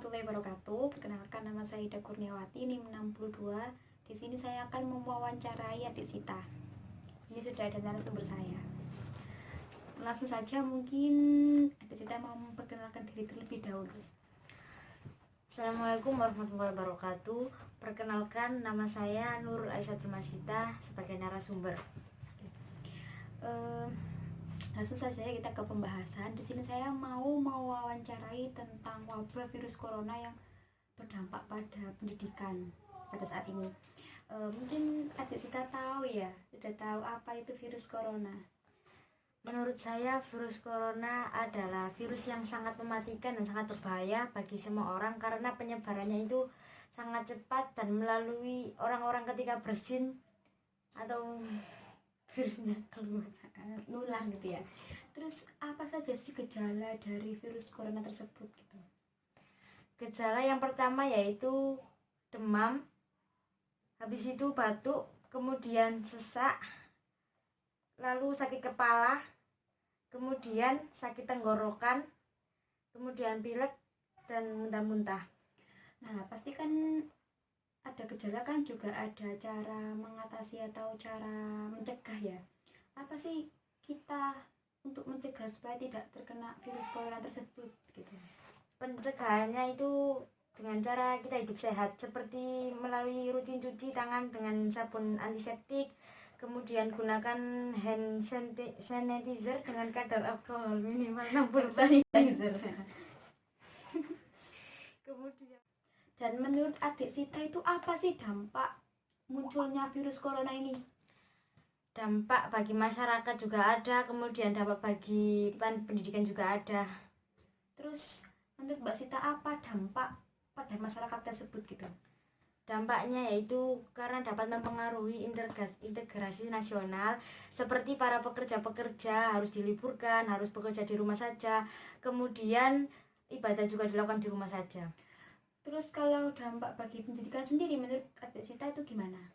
warahmatullahi wabarakatuh. Perkenalkan, nama saya Ida Kurniawati, NIM 62. Di sini saya akan mewawancarai adik Sita. Ini sudah ada narasumber saya. Langsung saja, mungkin adik Sita mau memperkenalkan diri terlebih dahulu. Assalamualaikum warahmatullahi wabarakatuh. Perkenalkan, nama saya Nurul Aisyah Masita sebagai narasumber. Langsung saja kita ke pembahasan. Di sini saya mau mewawancarai tentang wabah virus corona yang berdampak pada pendidikan pada saat ini. Mungkin adik Sita tahu ya, sudah tahu apa itu virus corona. Menurut saya, virus corona adalah virus yang sangat mematikan dan sangat berbahaya bagi semua orang karena penyebarannya itu sangat cepat dan melalui orang-orang ketika bersin atau virusnya keluar nular gitu ya. Terus apa saja sih gejala dari virus corona tersebut gitu? Gejala yang pertama yaitu demam, habis itu batuk, kemudian sesak, lalu sakit kepala, kemudian sakit tenggorokan, kemudian pilek dan muntah-muntah. Nah, pasti kan ada gejala kan juga ada cara mengatasi atau cara mencegah ya. Apa sih kita untuk mencegah supaya tidak terkena virus corona tersebut gitu? Pencegahannya itu dengan cara kita hidup sehat, seperti melalui rutin cuci tangan dengan sabun antiseptik, kemudian gunakan hand sanitizer dengan kadar alkohol minimal 60%. Kemudian, dan menurut adik Sita itu apa sih dampak munculnya virus corona ini? Dampak bagi masyarakat juga ada, kemudian dampak bagi pendidikan juga ada. Terus menurut Mbak Sita apa dampak pada masyarakat tersebut gitu? Dampaknya yaitu karena dapat mempengaruhi integrasi nasional, seperti para pekerja-pekerja harus diliburkan, harus bekerja di rumah saja, kemudian ibadah juga dilakukan di rumah saja. Terus kalau dampak bagi pendidikan sendiri menurut adik Sita itu gimana?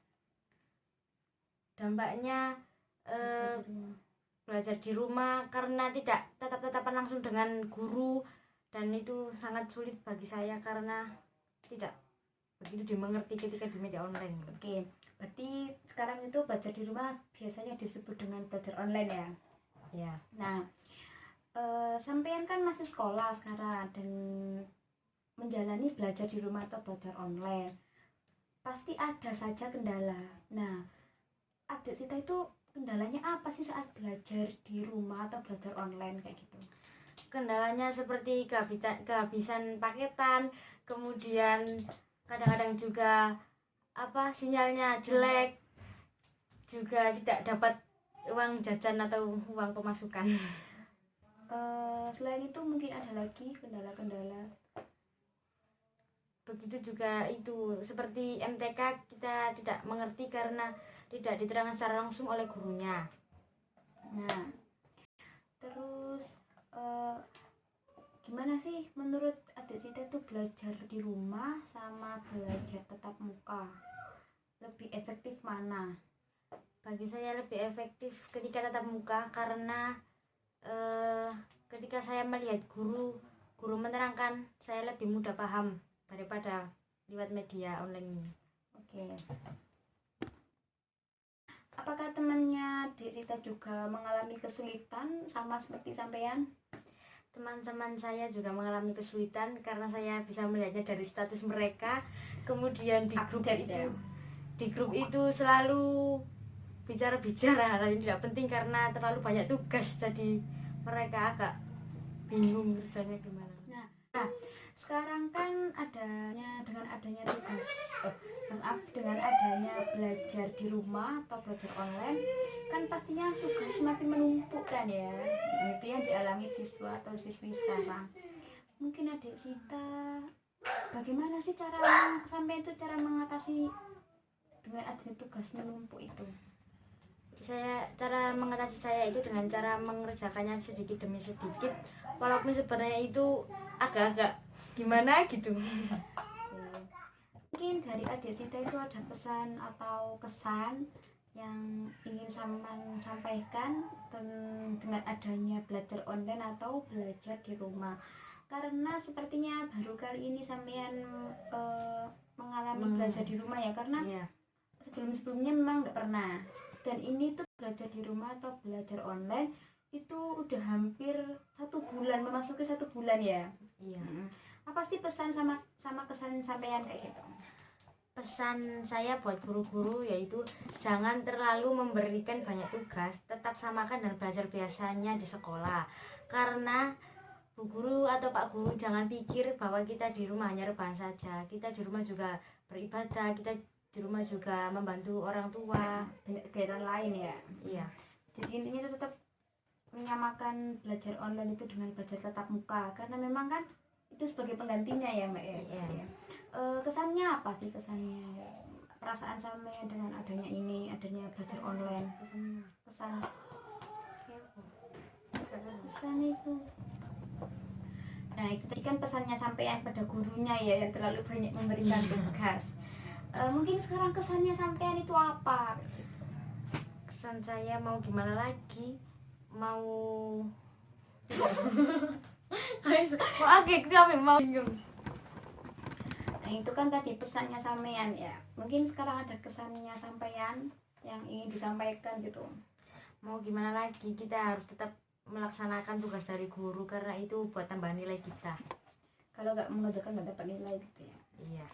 Dampaknya belajar di rumah karena tidak tatap-tatapan langsung dengan guru, dan itu sangat sulit bagi saya karena tidak begitu dimengerti ketika di media online. Oke, berarti sekarang itu belajar di rumah biasanya disebut dengan belajar online ya? Ya. Nah, sampean kan masih sekolah sekarang dan menjalani belajar di rumah atau belajar online, pasti ada saja kendala. Nah, adik Sita itu kendalanya apa sih saat belajar di rumah atau belajar online kayak gitu? Kendalanya seperti kehabisan paketan, kemudian kadang-kadang juga sinyalnya jelek, juga tidak dapat uang jajan atau uang pemasukan. Selain itu mungkin ada lagi kendala-kendala. Begitu juga itu seperti MTK, kita tidak mengerti karena tidak diterangkan secara langsung oleh gurunya. Nah, terus gimana sih menurut adik Sita itu belajar di rumah sama belajar tatap muka, lebih efektif mana? Bagi saya lebih efektif ketika tatap muka karena ketika saya melihat guru menerangkan, saya lebih mudah paham daripada lewat media online ini. Oke. Apakah temannya Dek Sita juga mengalami kesulitan sama seperti sampean? Teman-teman saya juga mengalami kesulitan karena saya bisa melihatnya dari status mereka. Kemudian di grup itu selalu bicara-bicara hal yang tidak penting karena terlalu banyak tugas, jadi mereka agak bingung kerjanya gimana. Nah, sekarang kan dengan adanya belajar di rumah atau belajar online, kan pastinya tugas semakin menumpuk kan ya. Itu yang dialami siswa atau siswi sekarang. Mungkin adik Sita, bagaimana sih cara mengatasi dengan adanya tugas menumpuk itu? Cara mengatasi saya itu dengan cara mengerjakannya sedikit demi sedikit, walaupun sebenarnya itu agak-agak gimana gitu. Mungkin dari adik Sita itu ada pesan atau kesan yang ingin sampaikan dengan adanya belajar online atau belajar di rumah. karena sepertinya baru kali ini sampean mengalami belajar di rumah ya, karena Iya. sebelum-sebelumnya memang nggak pernah. Dan ini tuh belajar di rumah atau belajar online itu udah hampir 1 bulan, memasuki 1 bulan ya. Iya. Apa sih pesan sama kesan sampean kayak gitu? Pesan saya buat guru-guru yaitu jangan terlalu memberikan banyak tugas, tetap samakan dan belajar biasanya di sekolah. Karena Bu Guru atau Pak Guru jangan pikir bahwa kita di rumah hanya rebahan saja. Kita di rumah juga beribadah, kita di rumah juga membantu orang tua. Banyak kegiatan lain ya. Iya. Jadi intinya itu tetap menyamakan belajar online itu dengan belajar tatap muka, karena memang kan itu sebagai penggantinya ya Mbak ya. Iya. Kesannya apa sih kesannya? Perasaan sampean dengan adanya belajar online. Kesan itu. Nah itu tadi kan pesannya sampean pada gurunya ya, yang terlalu banyak memberikan tugas. Mungkin sekarang kesannya sampean itu apa? Kesan saya mau gimana lagi? Mau mau bingung. Nah itu kan tadi pesannya sampean ya. Mungkin sekarang ada kesannya sampean yang ingin disampaikan gitu. Mau gimana lagi, kita harus tetap melaksanakan tugas dari guru karena itu buat tambah nilai kita. Kalau nggak mengerjakan nggak dapat nilai gitu ya. Iya.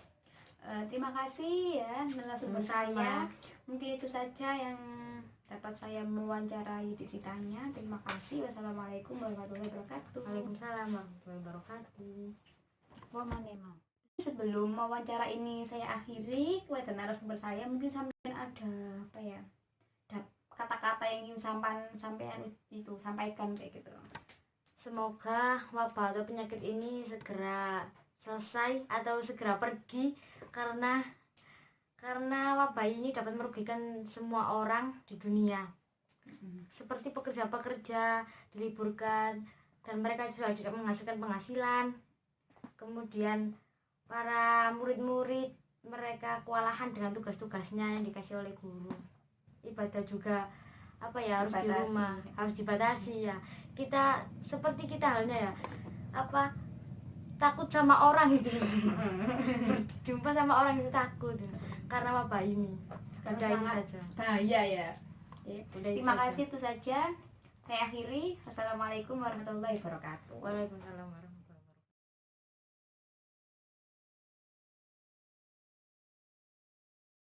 Terima kasih ya narasumber saya. Mungkin itu saja yang dapat saya mewawancarai di sitanya. Terima kasih. Wassalamualaikum warahmatullahi wabarakatuh. Waalaikumsalam warahmatullahi wabarakatuh. Sebelum wawancara ini saya akhiri kepada narasumber saya, mungkin sampean ada apa ya? Kata-kata yang ingin sampean itu sampaikan kayak gitu. Semoga wabah atau penyakit ini segera selesai atau segera pergi karena wabah ini dapat merugikan semua orang di dunia. Seperti pekerja-pekerja diliburkan dan mereka sudah tidak menghasilkan penghasilan. Kemudian para murid-murid mereka kewalahan dengan tugas-tugasnya yang dikasih oleh guru. Ibadah juga harus di rumah, harus dibatasi ya. Kita seperti kita halnya ya takut sama orang gitu. Berjumpa sama orang itu takut karena wabah ini. Udah itu saja. Bahaya ya. Terima saja. kasih, itu saja. Saya akhiri. Wassalamualaikum warahmatullahi wabarakatuh. Waalaikumsalam warahmatullahi wabarakatuh.